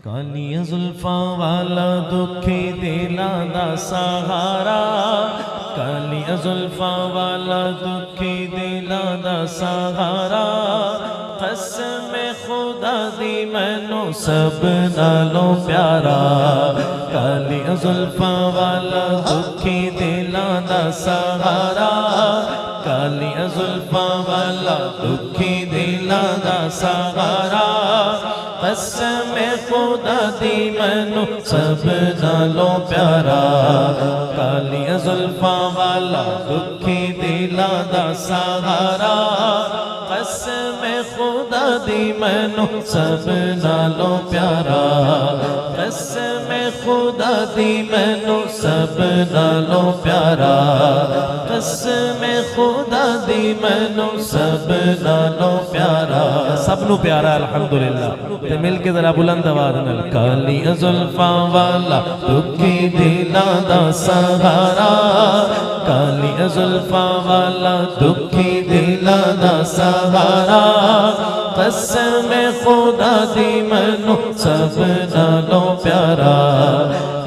کالیاں زلفاں والا دکھی دلاں دا سہارا، کالیاں زلفاں والا دکھی دلاں دا سہارا، قسم خدا دی مینوں سب نالوں پیارا، کالیاں زلفاں والا دکھی دلاں دا سہارا، کالیاں زلفاں والا دکھی دلاں دا سہارا، قسم خدا دی مینوں سب نالوں پیارا، کالیاں زلفاں والا دکھی دلاں دا سہارا، قسم خدا دی مینوں سب نالوں پیارا، قسم خدا دی مینوں سب نالوں پیارا، قسم خدا دی مینوں سب نالوں پیارا، سب نو پیارا الحمدللہ، تے مل کے ذرا بلند آواز نال، کالیاں زلفاں والا دکھی دلاں دا سہارا، کالیاں زلفاں والا دکھی دلاں دا سہارا، قسم خدا دی مینوں سب نالوں پیارا،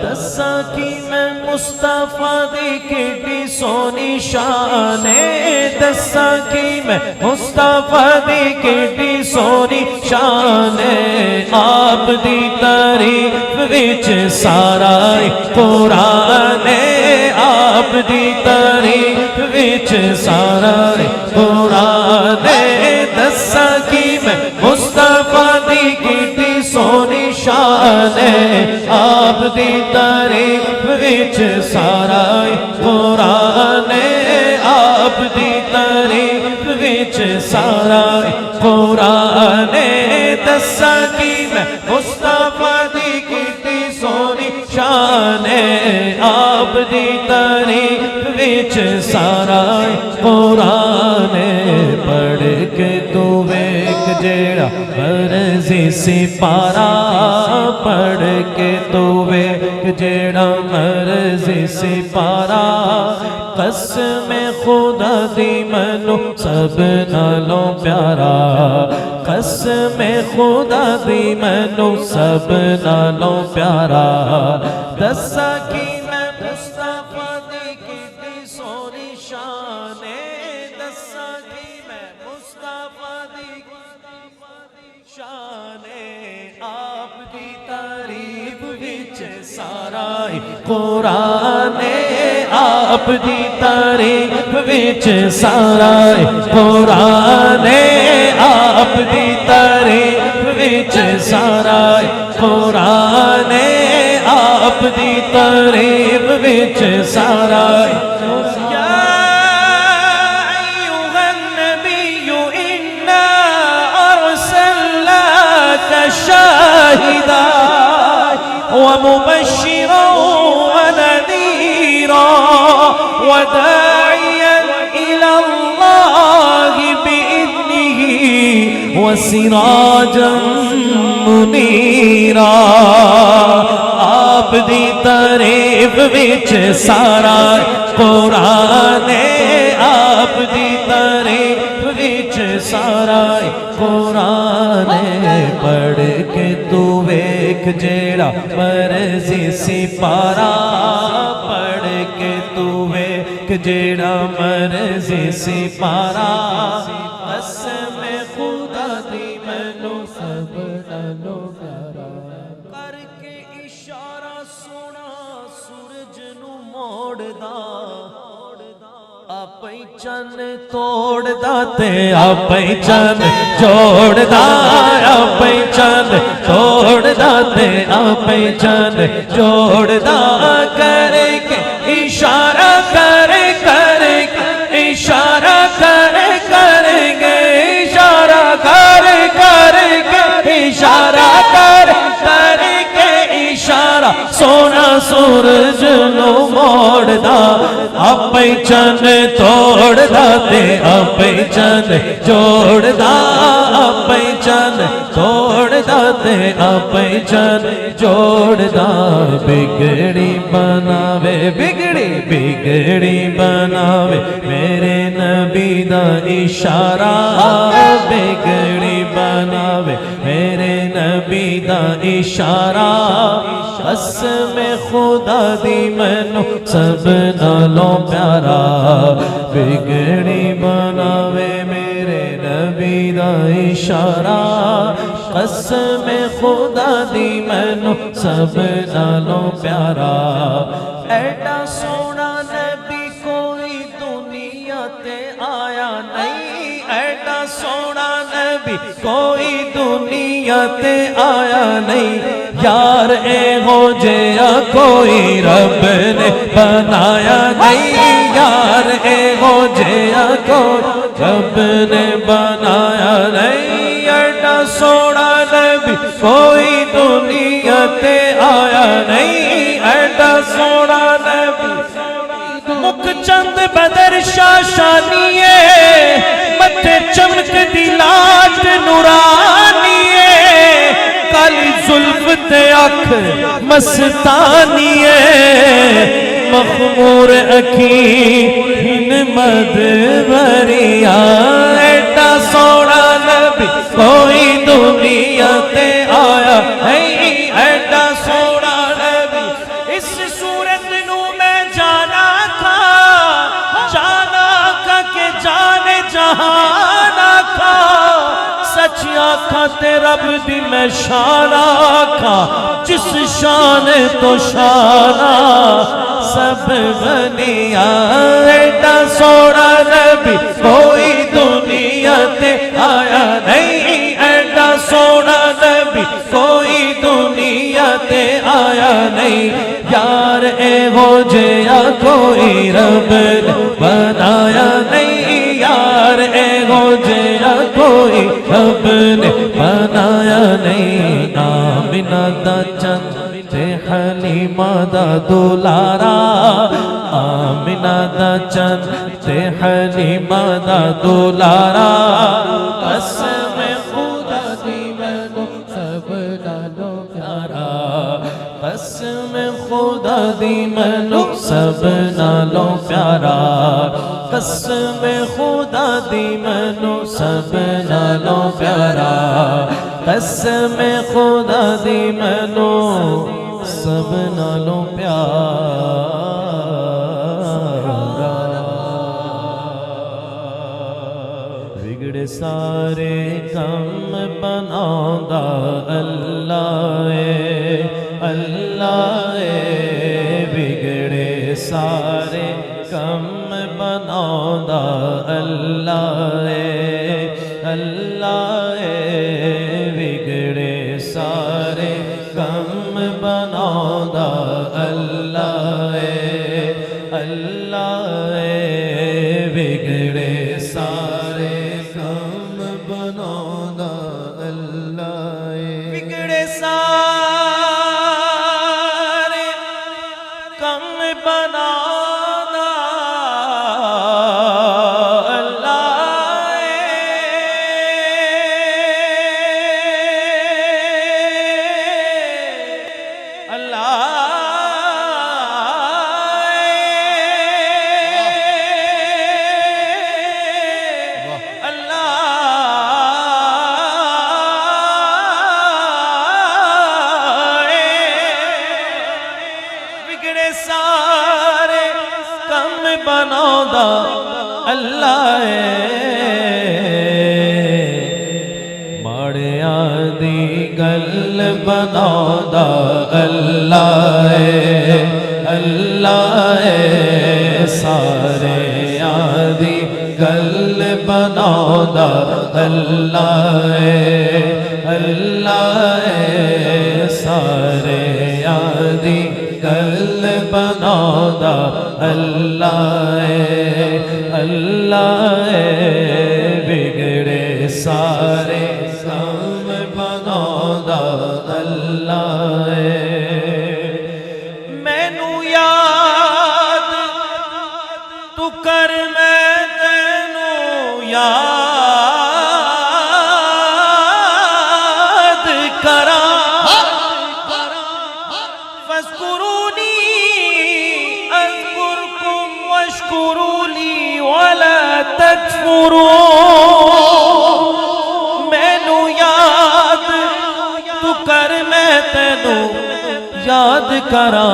دساں کی میں مصطفیٰ دی کیڈی سونی شان ہے، دساں کی میں مصطفیٰ دی کیڈی سونی شان ہے، آپ دی تعریف وچ سارا قرآن ہے، آپ دی تعریف وچ سارا قرآن ہے، دساں کی میں مصطفیٰ دی کیڈی سونی شان ہے، آپ دی تعریف وچ سارا قرآن ہے، آپ دی تعریف وچ سارا قرآن ہے، دساں کی میں مصطفیٰ دی کیڈی سونی شان ہے، آپ دی تعریف وچ سارا قرآن ہے، پڑھ کے تو ویکھ جیڑا مرضی سپارا، پڑھ کے تو ویکھ جیڑا مرضی سپارا، قسم خدا دی مینوں سب نالوں پیارا، قسم خدا دی مینوں سب نالوں پیارا، دساں کی میں مصطفیٰ دی کیڈی سونی شان ہے، دساں کی میں مصطفیٰ دی شان ہے، آپ دی تعریف وچ سارا قرآن ہے، آپ دی تعریف وچ سارا قرآن ہے، آپ دی تعریف وچ سارا قرآن ہے، آپ دی تعریف وچ سارا شاهدا ومبشرا ونذيرا وداعيا إلى الله بإذنه وسراجا منيرا، آپ دی تعریف وچ سارا قرآن ہے، آپ دی تعریف وچ سارا قرآن ہے، پڑھ کے تو ویکھ جیڑا مرضی سپارا، پڑھ کے تو ویکھ جیڑا مرضی سپارا، قسم خدا دی مینوں سب نالوں پیارا، کر کے اشارہ سونا سورج نو موڑدا، آپ ہی چن توڑدا تے آپ ہی چن جوڑدا، آپ ہی چن توڑدا تے آپ ہی چن جوڑدا، کر کے اشارہ کر کے اشارہ کر کے اشارہ کر کے اشارہ کر کے اشارہ سونا سورج نو موڑدا، آپ ہی چن توڑدا تے آپ ہی چن جوڑدا، آپ ہی چن توڑدا تے آپ ہی چن جوڑدا، بگڑی بناوے بگڑی بناوے میرے نبی دا اشارہ، بگڑی بناوے میرے نبی دا اشارہ قسم خدا دی مینوں سب نالوں پیارا بگڑی بناوے میرے نبی دا اشارہ قسم خدا دی مینوں سب نالوں پیارا ایڈا سونا نبی کوئی دنیا تے آیا نہیں ایڈا سونا نبی کوئی دنیا تے آیا نہیں یار اے ہو جیا کوئی رب نے بنایا نہیں یار اے ہو جیا کوئی رب نے بنایا نہیں ایڈا سونا نبی کوئی دنیا تے آیا نہیں ایڈا سونا نبی مکھ چند بدر شاشانیے متھے چمک دی لاٹ نورانیے کالی زلف تے اکھ مستانیے مخمور اکھیں مدبریاں ایڈا سونا نبی کوئی دنیا تے آیا نہیں ایڈا سونا نبی اس صورت نو میں جانا تھا کہ جانے جہان آکھا سچ آکھا تے رب دی میں شان آکھا جس شان تو شانہ سب بنیا ایڈا سونا نبی کوئی دنیا تے آیا نہیں ایڈا سونا نبی کوئی دنیا تے آیا نہیں یار اے ہو جیا کوئی رب نے بنایا نہیں یار اے ہو جیا کوئی رب نے بنایا نہیں آمنہ دا چند تے حلیمہ دا دولارا آمنہ دا چند تے حلیمہ دا دولارا قسم خدا دی مینوں سب نالوں پیارا قسم خدا دی مینوں سب نالوں پیارا قسم خدا دی مینوں سب نالوں پیارا قسم خدا دی مینوں سب نالوں پیارا بگڑے سارے کم بناوندا اللہ بگڑے سارے کم بناوندا اللہ بگڑے سارے کم بناوندا اللہ بگڑے سارے کم بناوندا اللہ بگڑے سارے کم بناوندا بناوندا اللہ ماڑیاں دی گل بناوندا اللہ سارے دی گل بناوندا اللہ سارے دی گل بناوندا اللہ بگڑے سارے کم بناوندا اللہ مینوں یاد تو کر میں تینوں یاد کراں فاذکرونی اذکرکم واشکروا لی ولا تکفرون مینوں یاد تو کر میں تینو یاد کراں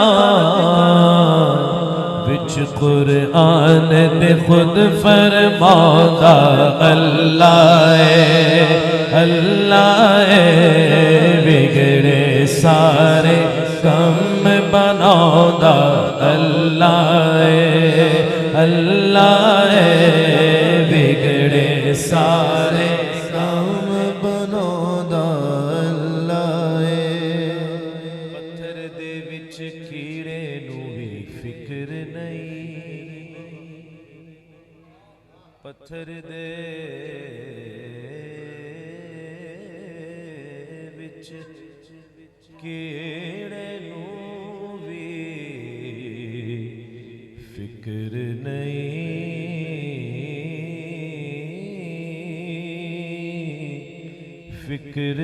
وچ قرآن دے خود فرماؤندا اللہ بگڑے سارے کم بناؤندا اللہ بگڑے سارے کم بناؤندا اللہ پتھر دے وچ کیڑے نو وی فکر نہیں پتھر دے وچ کیڑے نو وی فکر نہیں فکر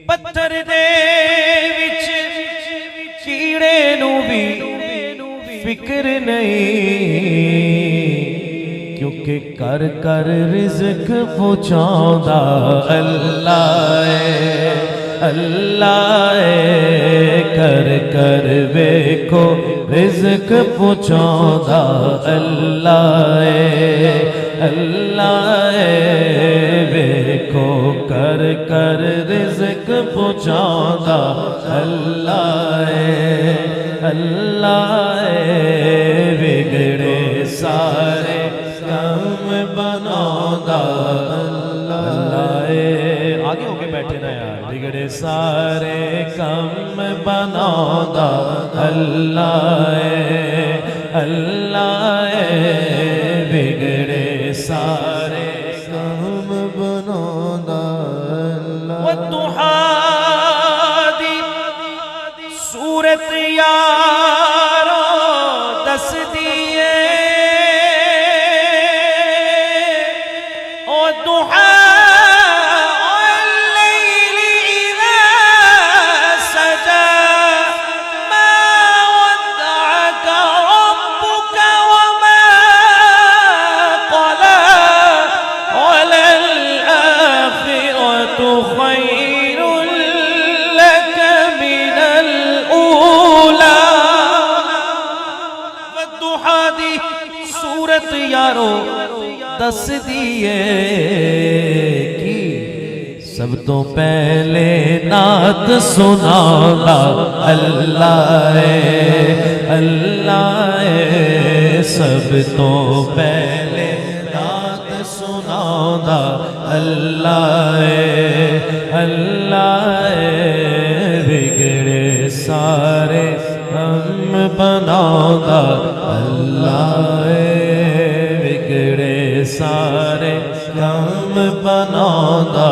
پتھر دے وچ کیڑے نو بھی فکر نہیں کیونکہ کر کر رزق پہنچاؤندا اللہ کر کر ویکھو رزق پہنچاؤندا اللہ ویکھو کر کر رزق پہنچاؤندا اللہ بگڑے سارے کم بناؤندا اللہ آگے ہو کے بیٹھے نا یار بگڑے سارے کم بناؤندا اللہ بگڑے سارے کم بناؤندا والضحیٰ دی صورت یارو دس دیئے او دحا واللیل اذا سجا ما ودعك ربك وما قلى وللآخرة خير لك من الأولى والضحى دی صورت یارو دس دیئے کی سب تو پہلے نعت سناؤندا اللہ سب تو پہلے نعت سناؤندا اللہ بگڑے سارے ہم بناؤندا اللہ بگڑے سارے ہم بناؤندا